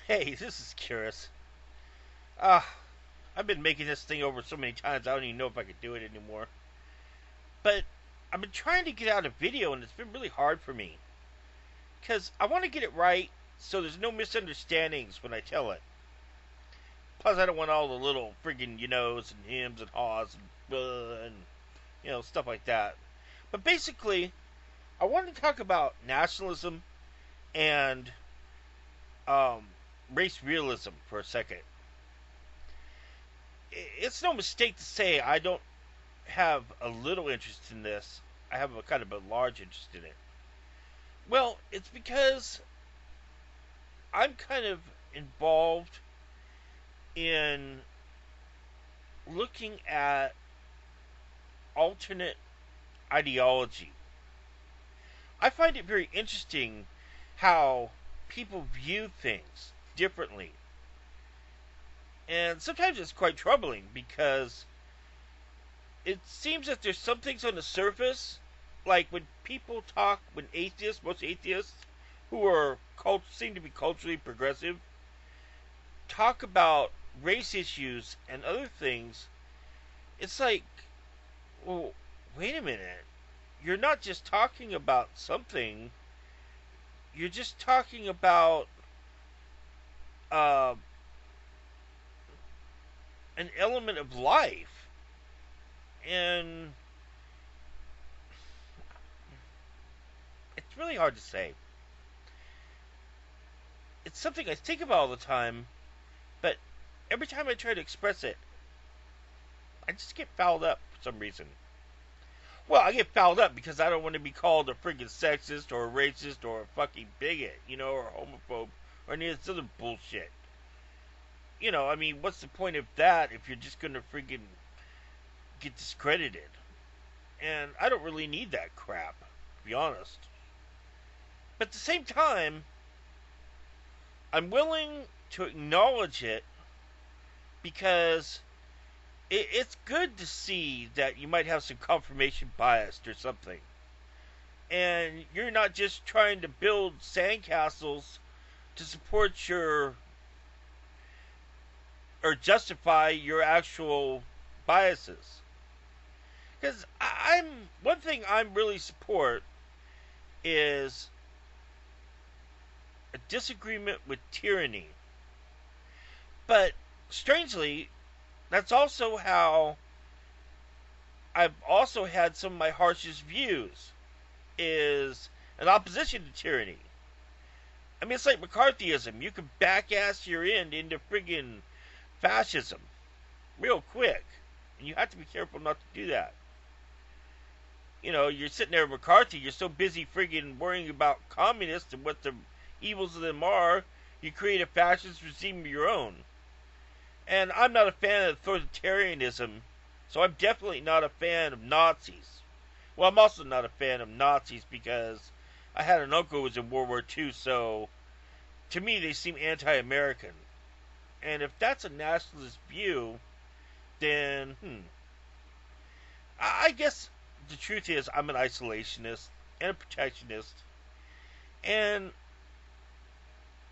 Hey, this is curious. Ah, I've been making this thing over so many times I don't even know if I could do it anymore. But I've been trying to get out a video and it's been really hard for me. Because I want to get it right so there's no misunderstandings when I tell it. Plus, I don't want all the little friggin' knows and hims and haws and stuff like that. But basically, I want to talk about nationalism and um, race realism for a second. It's no mistake to say I don't have a little interest in this. I have a kind of a large interest in it. Well, it's because I'm kind of involved in looking at alternate ideology. I find it very interesting how people view things differently. And sometimes it's quite troubling because it seems that there's some things on the surface, like when people talk, when atheists, most atheists, who are seem to be culturally progressive, talk about race issues and other things. It's like, well, wait a minute. You're not just talking about something. You're just talking about uh, an element of life, and it's really hard to say. It's something I think about all the time, but every time I try to express it, I just get fouled up for some reason. Well, I get fouled up because I don't want to be called a freaking sexist or a racist or a fucking bigot, or a homophobe or any of this other bullshit. I mean, what's the point of that if you're just gonna freaking get discredited? And I don't really need that crap, to be honest. But at the same time, I'm willing to acknowledge it because it's good to see that you might have some confirmation bias or something. And you're not just trying to build sandcastles to support your or justify your actual biases. Because I'm one thing I'm really support is a disagreement with tyranny. But strangely, that's also how I've also had some of my harshest views is an opposition to tyranny. I mean, it's like McCarthyism. You can back-ass your end into friggin' fascism real quick. And you have to be careful not to do that. You're sitting there with McCarthy, you're so busy friggin' worrying about communists and what the evils of them are, you create a fascist regime of your own. And I'm not a fan of authoritarianism, so I'm definitely not a fan of Nazis. Well, I'm also not a fan of Nazis because I had an uncle who was in World War II, so to me they seem anti-American. And if that's a nationalist view, then, I guess the truth is I'm an isolationist and a protectionist. And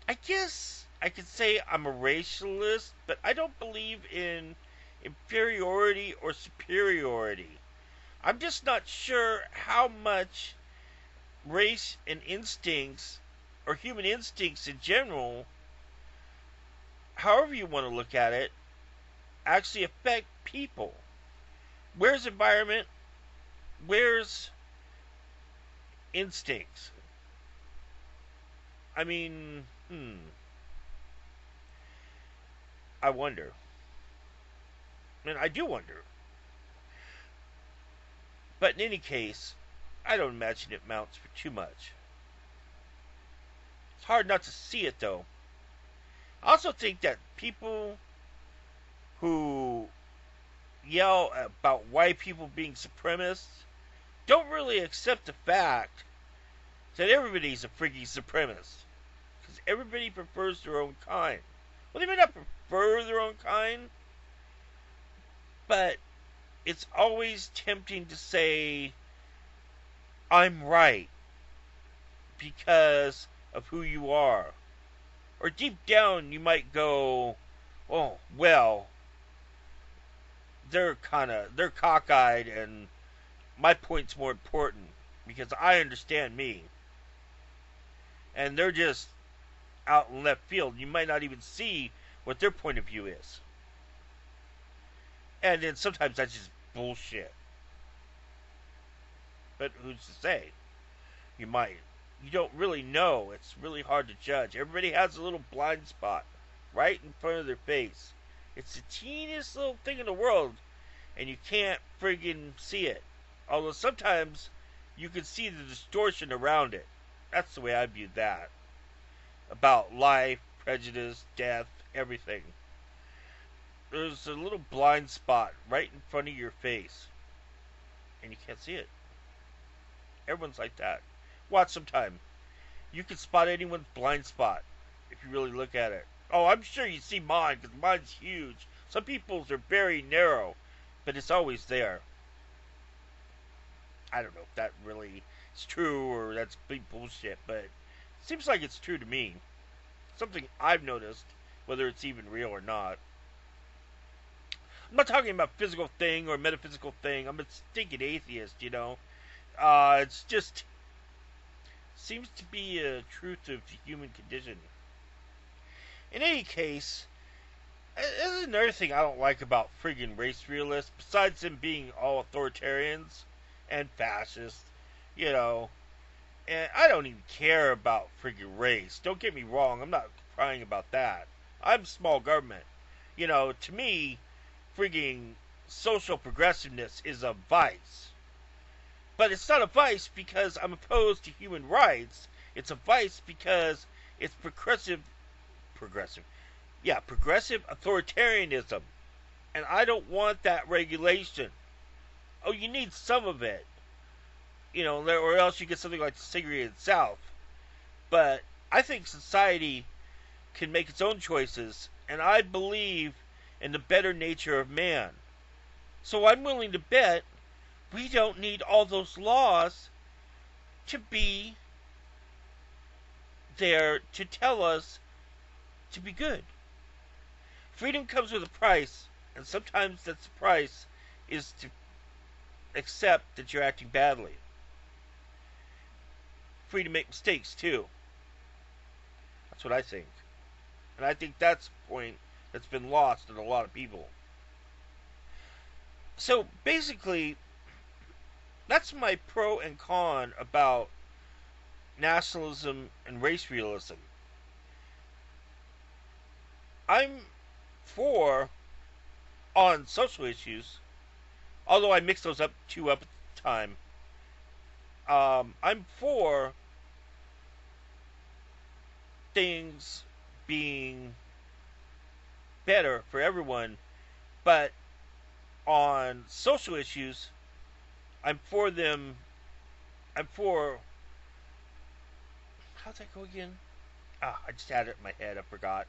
I guess I could say I'm a racialist, but I don't believe in inferiority or superiority. I'm just not sure how much race and instincts, or human instincts in general, however you want to look at it, actually affect people. Where's environment? Where's instincts? I mean, I wonder. And I do wonder. But in any case, I don't imagine it mounts for too much. It's hard not to see it, though. I also think that people who yell about white people being supremacists don't really accept the fact that everybody's a freaking supremacist. Because everybody prefers their own kind. Well, they may not prefer their own kind, but it's always tempting to say, I'm right because of who you are. Or deep down, you might go, oh, well, they're cockeyed and my point's more important because I understand me. And they're just out in left field. You might not even see what their point of view is. And then sometimes that's just bullshit. But who's to say? You might. You don't really know. It's really hard to judge. Everybody has a little blind spot right in front of their face. It's the teeniest little thing in the world, and you can't friggin' see it. Although sometimes you can see the distortion around it. That's the way I view that. About life, prejudice, death, everything. There's a little blind spot right in front of your face, and you can't see it. Everyone's like that. Watch sometime. You can spot anyone's blind spot if you really look at it. Oh, I'm sure you see mine, because mine's huge. Some people's are very narrow, but it's always there. I don't know if that really is true or that's big bullshit, but it seems like it's true to me. Something I've noticed, whether it's even real or not. I'm not talking about physical thing or metaphysical thing. I'm a stinking atheist, you know. It's just seems to be a truth of the human condition. In any case, there's another thing I don't like about friggin' race realists, besides them being all authoritarians and fascists, you know. And I don't even care about friggin' race. Don't get me wrong, I'm not crying about that. I'm small government. You know, to me, friggin' social progressiveness is a vice. But it's not a vice because I'm opposed to human rights. It's a vice because it's progressive authoritarianism. And I don't want that regulation. Oh, you need some of it. You know, or else you get something like the segregated South. But I think society can make its own choices, and I believe in the better nature of man. So I'm willing to bet we don't need all those laws to be there to tell us to be good. Freedom comes with a price, and sometimes that's the price is to accept that you're acting badly. Free to make mistakes too. That's what I think. And I think that's a point that's been lost in a lot of people. So basically, that's my pro and con about nationalism and race realism. I'm for on social issues, although I mix those two up at the time. I'm for things being better for everyone, but on social issues, I'm for them. I'm for. How'd that go again? I just had it in my head. I forgot.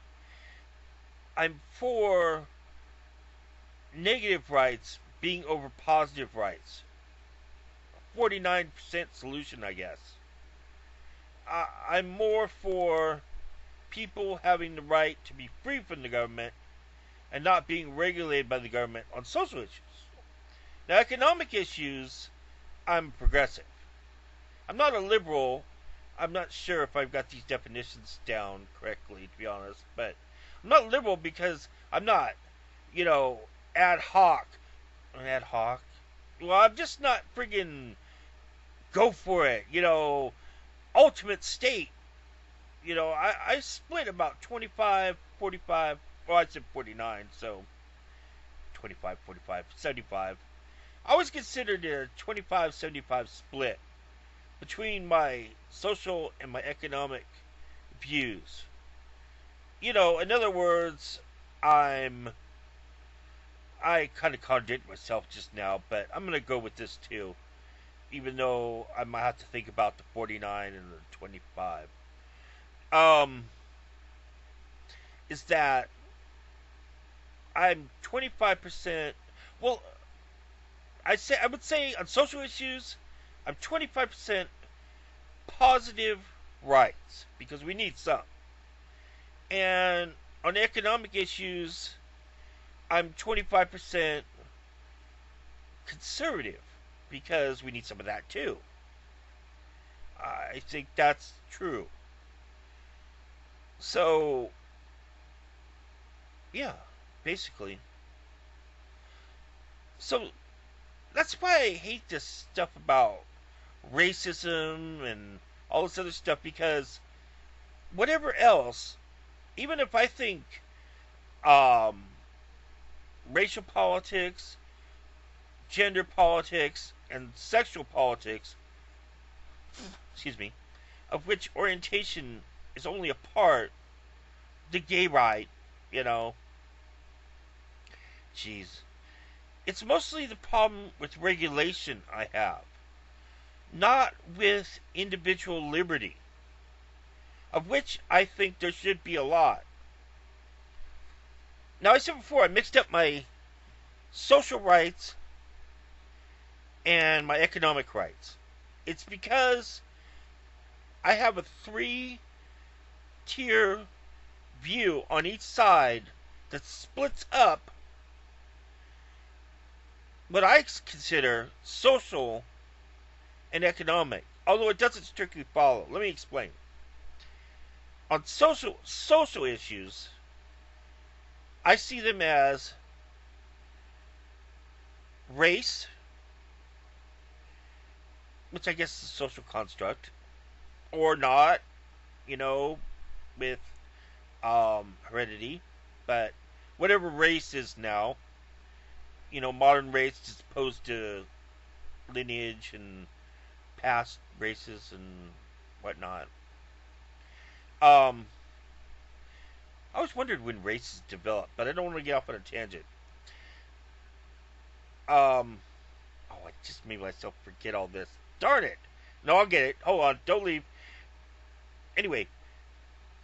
I'm for negative rights being over positive rights. 49% solution, I guess. I'm more for people having the right to be free from the government and not being regulated by the government on social issues. Now, economic issues, I'm progressive. I'm not a liberal. I'm not sure if I've got these definitions down correctly, to be honest, but I'm not liberal because I'm not, you know, ad hoc. Ad hoc? Well, I'm just not friggin' go for it, you know, ultimate state. You know, I split about 25, 45, well, I said 49, so 25, 45, 75. I always considered a 25-75 split between my social and my economic views. You know, in other words, I kind of contradicted myself just now, but I'm going to go with this too, even though I might have to think about the 49 and the 25. Is that I'm 25%, well, I would say on social issues, I'm 25% positive rights, because we need some. And on economic issues, I'm 25% conservative because we need some of that too. I think that's true. So, yeah, basically. So, that's why I hate this stuff about racism and all this other stuff because whatever else, even if I think um, racial politics, gender politics, and sexual politics, excuse me, of which orientation is only a part, the gay right, you know, jeez. It's mostly the problem with regulation I have, not with individual liberty, of which I think there should be a lot. Now, I said before, I mixed up my social rights and my economic rights. It's because I have a 3-tier view on each side that splits up what I consider social and economic, although it doesn't strictly follow. Let me explain. On social issues, I see them as race, which I guess is a social construct, or not, you know, with heredity, but whatever race is now, you know, modern race as opposed to lineage and past races and whatnot. Um, I always wondered when races developed, but I don't want to get off on a tangent. Um, I just made myself forget all this. Darn it! No, I'll get it. Hold on, don't leave. Anyway,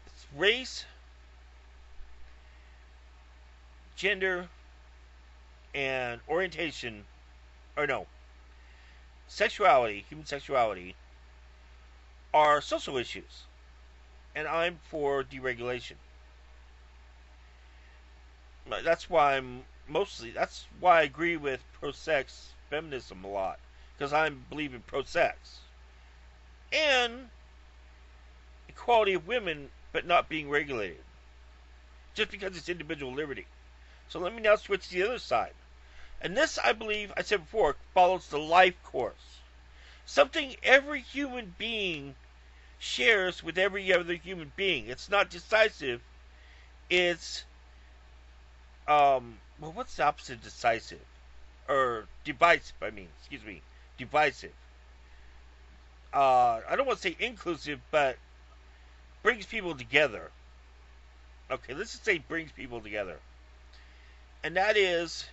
it's race, gender, and orientation, or no, sexuality, human sexuality, are social issues. And I'm for deregulation. That's why I agree with pro-sex feminism a lot. Because I believe in pro-sex. And equality of women, but not being regulated. Just because it's individual liberty. So let me now switch to the other side. And this, I believe, I said before, follows the life course. Something every human being shares with every other human being. It's not decisive. It's, well, what's the opposite of decisive? Or divisive, I mean, excuse me. Divisive. I don't want to say inclusive, but brings people together. Okay, let's just say brings people together. And that is,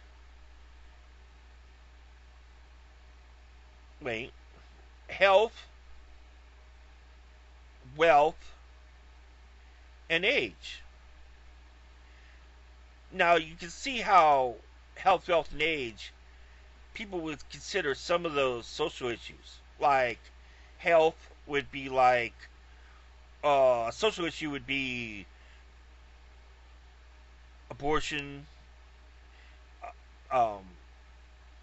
wait, health, wealth, and age. Now, you can see how health, wealth, and age, people would consider some of those social issues. Like, health would be like, a social issue would be abortion, um,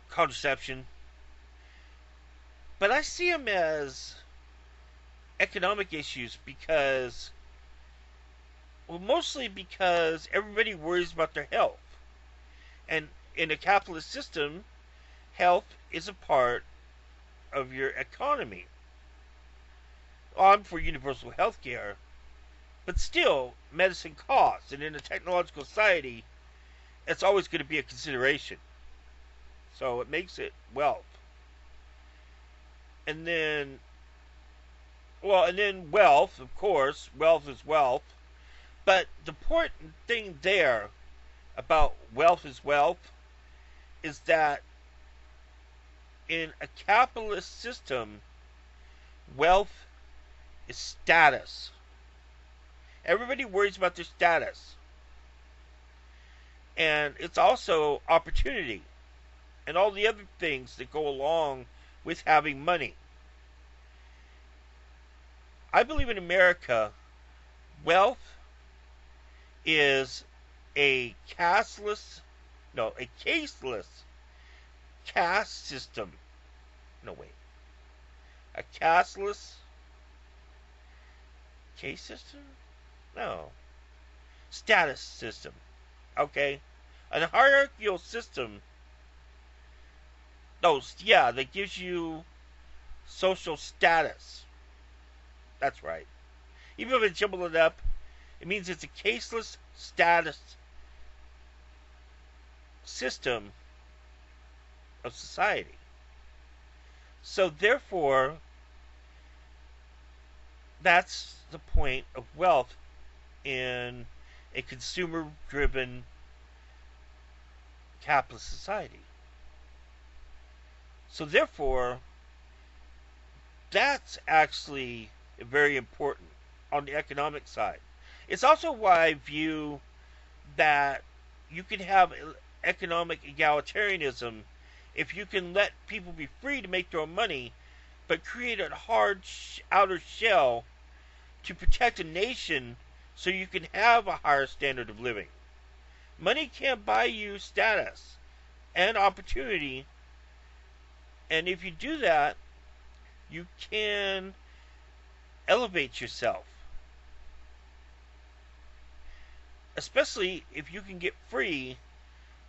contraception. But I see them as economic issues because, well, mostly because everybody worries about their health. And in a capitalist system, health is a part of your economy. Well, I'm for universal health care, but still, medicine costs. And in a technological society, it's always going to be a consideration. So it makes it wealth. And then, well, and then wealth, of course. Wealth is wealth. But the important thing there about wealth is wealth is that in a capitalist system, wealth is status. Everybody worries about their status. And it's also opportunity and all the other things that go along with having money. I believe in America, wealth is a casteless, no, a caseless caste system. No, wait. A casteless case system? No. Status system. Okay? A hierarchical system. No, yeah, that gives you social status. That's right. Even if it's jumbled it up, it means it's a caseless status system of society. So therefore, that's the point of wealth in a consumer-driven capitalist society. So therefore, that's actually very important on the economic side. It's also why I view that you can have economic egalitarianism if you can let people be free to make their own money, but create a hard outer shell to protect a nation so you can have a higher standard of living. Money can't buy you status and opportunity, and if you do that, you can elevate yourself. Especially if you can get free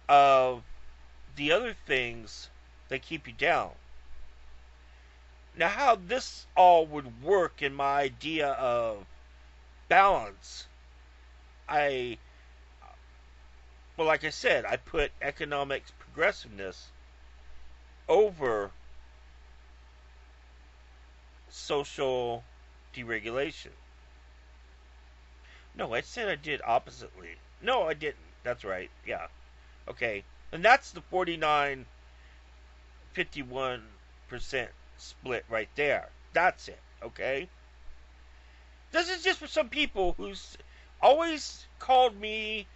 of the other things that keep you down. Now, how this all would work in my idea of balance, well, like I said, I put economic progressiveness over social deregulation. No, I said I did oppositely. No, I didn't. That's right. Yeah. Okay. And that's the 49-51% split right there. That's it. Okay? This is just for some people who's always called me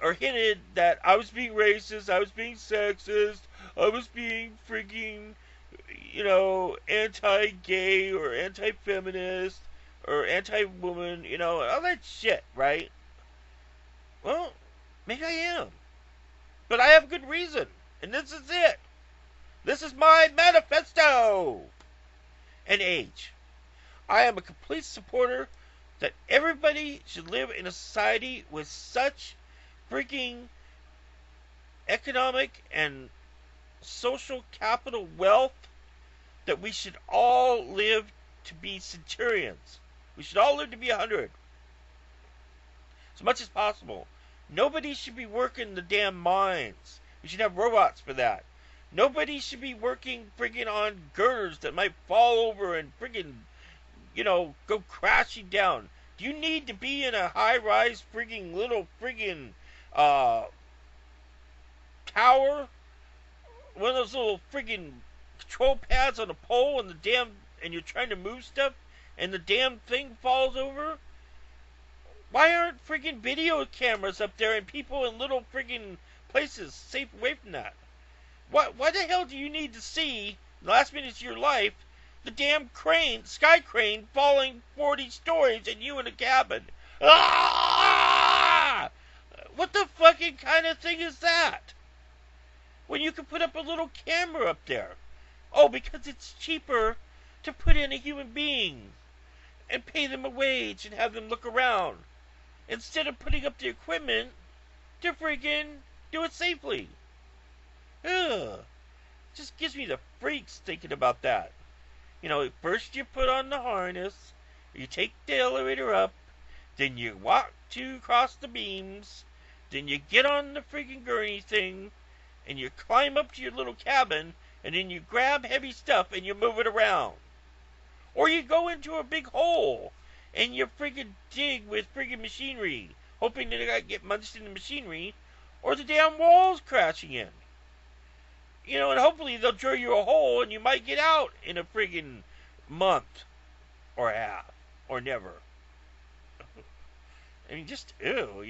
or hinted that I was being racist, I was being sexist, I was being freaking, anti-gay or anti-feminist or anti-woman, all that shit, right? Well, maybe I am. But I have good reason. And this is it. This is my manifesto. And age. I am a complete supporter that everybody should live in a society with such freaking economic and social capital wealth that we should all live to be centurions. We should all live to be 100. As much as possible. Nobody should be working the damn mines. We should have robots for that. Nobody should be working friggin' on girders that might fall over and friggin', go crashing down. Do you need to be in a high-rise friggin' little friggin' tower? One of those little friggin' control pads on a pole and you're trying to move stuff and the damn thing falls over? Why aren't friggin' video cameras up there and people in little friggin' places safe away from that? Why the hell do you need to see, in the last minutes of your life, the damn sky crane falling 40 stories and you in a cabin? Ah! What the fucking kind of thing is that? When you can put up a little camera up there. Oh, because it's cheaper to put in a human being and pay them a wage and have them look around, instead of putting up the equipment to freaking do it safely. Ugh. Just gives me the freaks thinking about that. First you put on the harness, you take the elevator up, then you walk across the beams, then you get on the freaking gurney thing, and you climb up to your little cabin, and then you grab heavy stuff and you move it around. Or you go into a big hole, and you friggin' dig with friggin' machinery, hoping that I get munched in the machinery, or the damn wall's crashing in. And hopefully they'll drill you a hole and you might get out in a friggin' month or half or never. I mean, just ew,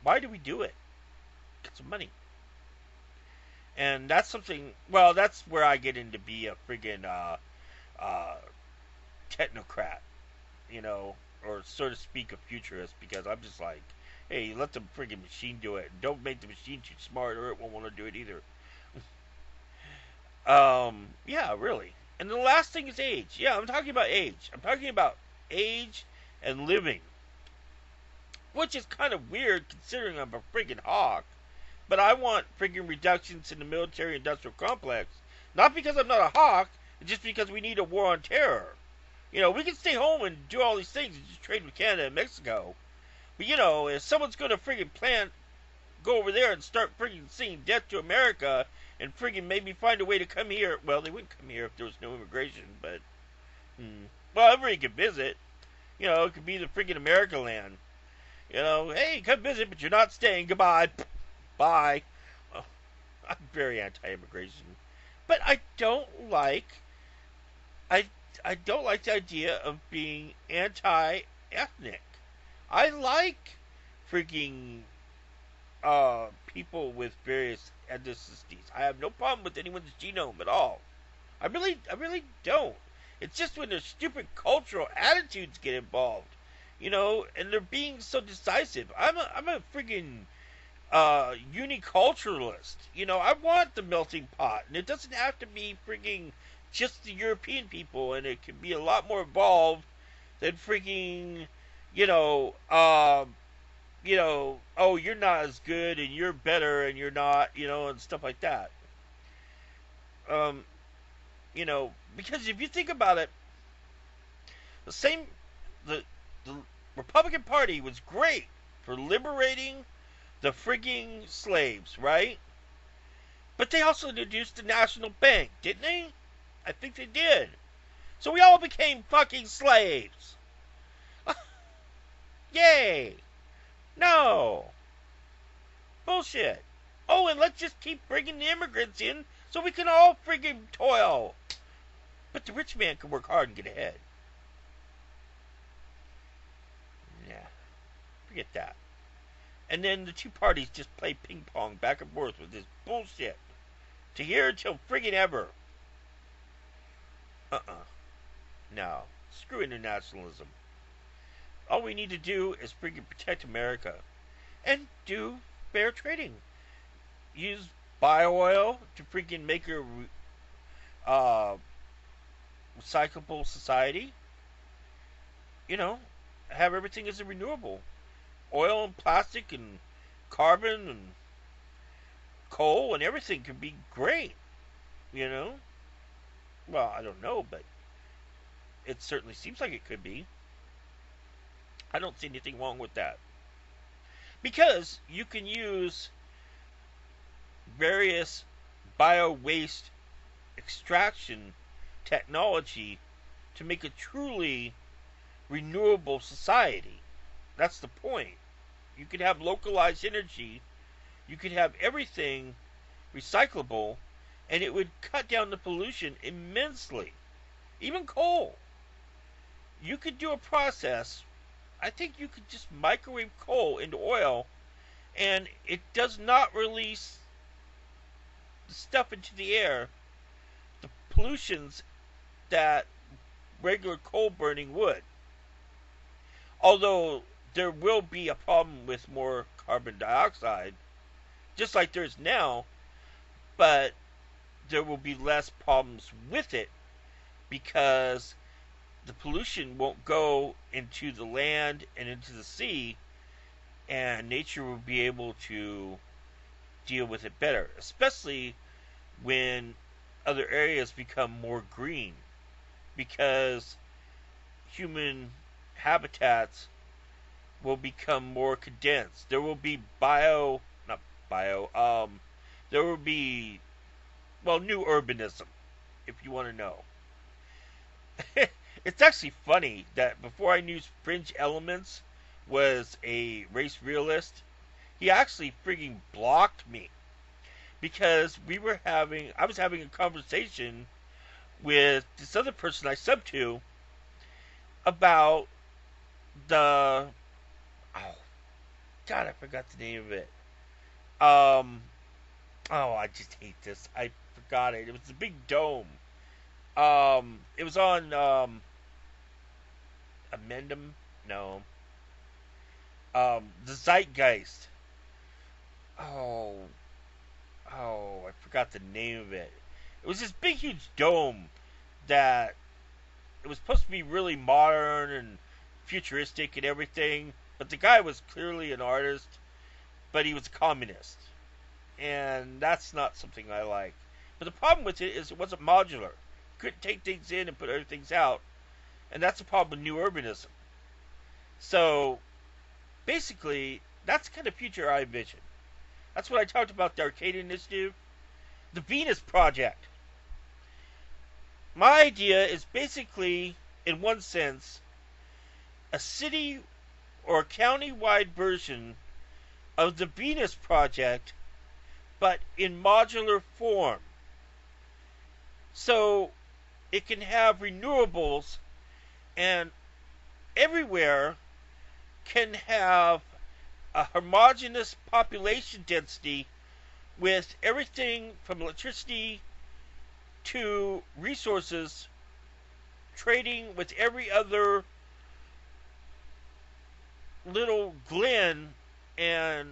why do we do it? Get some money. And that's something, well, that's where I get into be a friggin' technocrat, or so to speak, a futurist, because I'm just like, hey, let the friggin' machine do it. Don't make the machine too smart, or it won't want to do it either. Yeah, really. And the last thing is age. Yeah, I'm talking about age. I'm talking about age and living, which is kind of weird considering I'm a friggin' hawk. But I want friggin' reductions in the military-industrial complex, not because I'm not a hawk, just because we need a war on terror. We can stay home and do all these things and just trade with Canada and Mexico. But if someone's gonna friggin' go over there and start friggin' singing death to America and friggin' maybe find a way to come here. Well, they wouldn't come here if there was no immigration, but well, everybody could visit. It could be the friggin' America land. Hey, come visit, but you're not staying. Goodbye. Bye. Oh, I'm very anti-immigration, but I I don't like the idea of being anti-ethnic. I like freaking people with various ethnicities. I have no problem with anyone's genome at all. I really don't. It's just when their stupid cultural attitudes get involved, and they're being so decisive. I'm a freaking uniculturalist. I want the melting pot, and it doesn't have to be freaking just the European people, and it can be a lot more involved than freaking, you know, um, oh, you're not as good, and you're better, and you're not, and stuff like that. Um, because if you think about it, the same, the Republican Party was great for liberating the frigging slaves, right? But they also introduced the national bank, didn't they? I think they did. So we all became fucking slaves. Yay! No! Bullshit. Oh, and let's just keep bringing the immigrants in so we can all friggin' toil. But the rich man can work hard and get ahead. Yeah, forget that. And then the two parties just play ping pong back and forth with this bullshit. To here till friggin' ever. No. Screw internationalism. All we need to do is friggin' protect America. And do fair trading. Use bio-oil to friggin' make a recyclable society. Have everything as a renewable. Oil and plastic and carbon and coal and everything could be great. You know? Well, I don't know, but it certainly seems like it could be. I don't see anything wrong with that. Because you can use various bio waste extraction technology to make a truly renewable society. That's the point. You could have localized energy, you could have everything recyclable, and it would cut down the pollution immensely. Even coal. You could do a process. I think you could just microwave coal into oil, and it does not release the stuff into the air, the pollutions that regular coal burning would. Although there will be a problem with more carbon dioxide, just like there's now, but there will be less problems with it because the pollution won't go into the land and into the sea, and nature will be able to deal with it better, especially when other areas become more green, because human habitats will become more condensed. There will be not bio, there will be, well, new urbanism, if you want to know. It's actually funny that before I knew Fringe Elements was a race realist, he actually frigging blocked me because I was having a conversation with this other person I sub to about the, oh god, I forgot the name of it. I just hate this. I forgot it. It was the big dome. It was on Amendum. No. The zeitgeist. Oh, I forgot the name of it. It was this big, huge dome that it was supposed to be really modern and futuristic and everything, but the guy was clearly an artist, but he was a communist. And that's not something I like. But the problem with it is it wasn't modular. You couldn't take things in and put other things out. And that's the problem with new urbanism. So, basically, that's the kind of future I envision. That's what I talked about the Arcade Initiative. The Venus Project. My idea is basically, in one sense, a city or county-wide version of the Venus Project, but in modular form. So it can have renewables, and everywhere can have a homogeneous population density with everything from electricity to resources trading with every other little glen and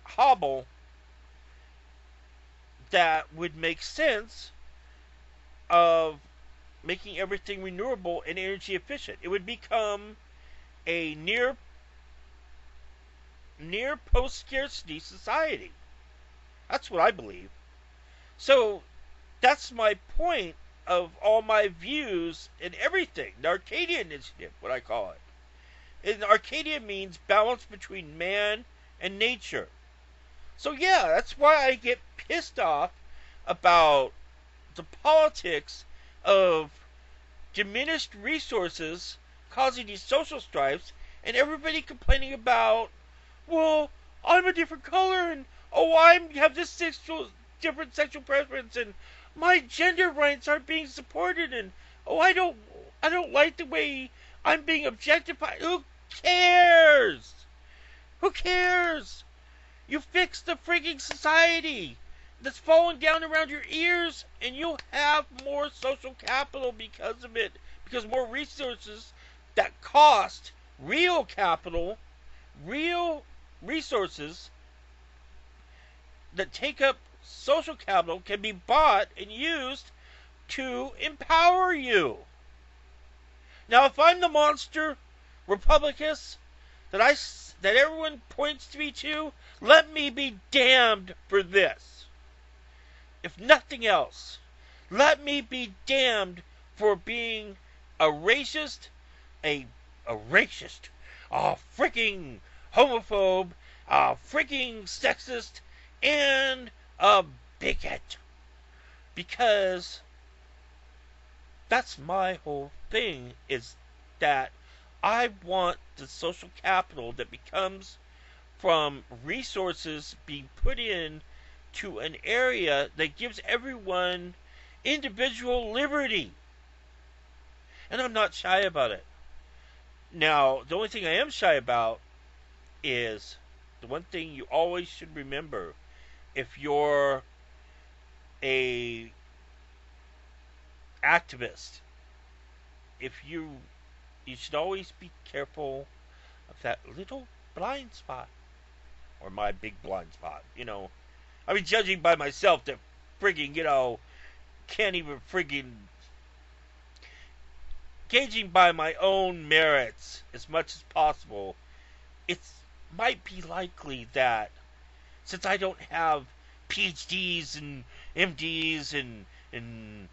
hobble that would make sense of making everything renewable and energy efficient. It would become a near post-scarcity society. That's what I believe. So that's my point of all my views and everything. The Arcadia Initiative, what I call it. And Arcadia means balance between man and nature. So yeah, that's why I get pissed off about the politics of diminished resources causing these social strifes, and everybody complaining about, well, I'm a different color, and oh, I have this different sexual preference, and my gender rights aren't being supported, and oh, I don't like the way I'm being objectified. Who cares? Who cares? You fix the freaking society that's falling down around your ears, and you'll have more social capital because of it. Because more resources that cost real capital, real resources that take up social capital can be bought and used to empower you. Now, if I'm the monster Republicus that everyone points to me to, let me be damned for this. If nothing else, let me be damned for being a racist, a freaking homophobe, a freaking sexist, and a bigot. Because that's my whole thing, is that I want the social capital that becomes from resources being put in to an area that gives everyone individual liberty. And I'm not shy about it. Now, the only thing I am shy about is the one thing you always should remember if you're a activist. If you should always be careful of that little blind spot. Or my big blind spot, I mean, judging by myself that frigging, can't even frigging, gauging by my own merits as much as possible, it might be likely that since I don't have PhDs and MDs and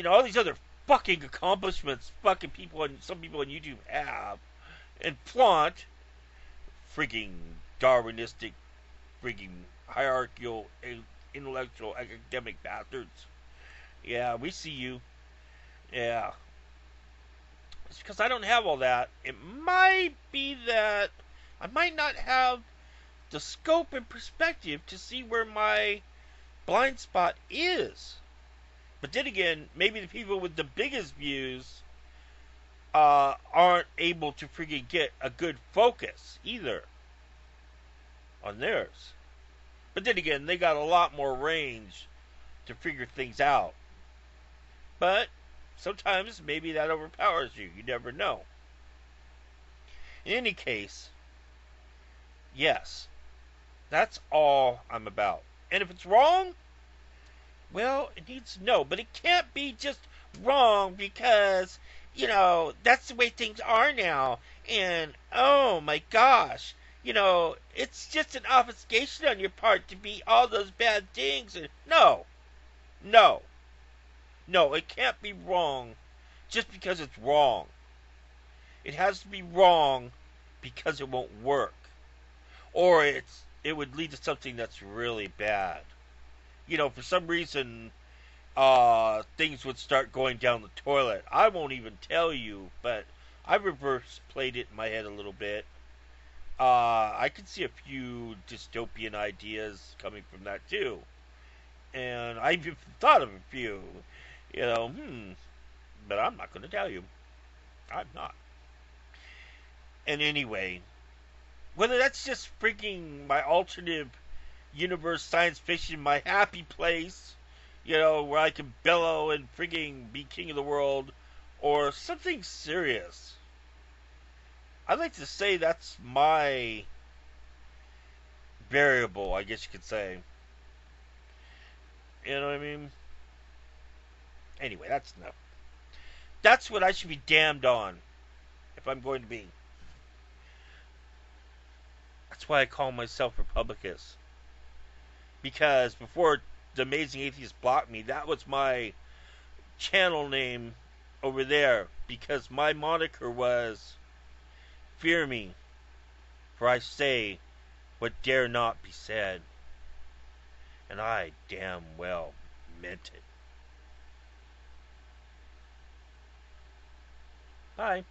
all these other fucking accomplishments fucking people and some people on YouTube have and flaunt, frigging Darwinistic, frigging hierarchical, intellectual, academic bastards. Yeah, we see you. Yeah. It's because I don't have all that. It might be that I might not have the scope and perspective to see where my blind spot is. But then again, maybe the people with the biggest views aren't able to friggin' get a good focus either on theirs. But then again, they got a lot more range to figure things out. But sometimes maybe that overpowers you. You never know. In any case, yes, that's all I'm about. And if it's wrong, well, it needs to know. But it can't be just wrong because, that's the way things are now. And, oh my gosh, it's just an obfuscation on your part to be all those bad things. And no, no, no, it can't be wrong just because it's wrong. It has to be wrong because it won't work. Or it would lead to something that's really bad. For some reason, things would start going down the toilet. I won't even tell you, but I reverse played it in my head a little bit. I could see a few dystopian ideas coming from that too, and I even thought of a few. You know, but I'm not going to tell you. I'm not. And anyway, whether that's just freaking my alternative universe science fiction, my happy place, where I can bellow and freaking be king of the world, or something serious. I'd like to say that's my variable, I guess you could say. You know what I mean? Anyway, that's enough. That's what I should be damned on, if I'm going to be. That's why I call myself Republicus. Because before the Amazing Atheist blocked me, that was my channel name over there. Because my moniker was Fear me, for I say what dare not be said. And I damn well meant it. Bye.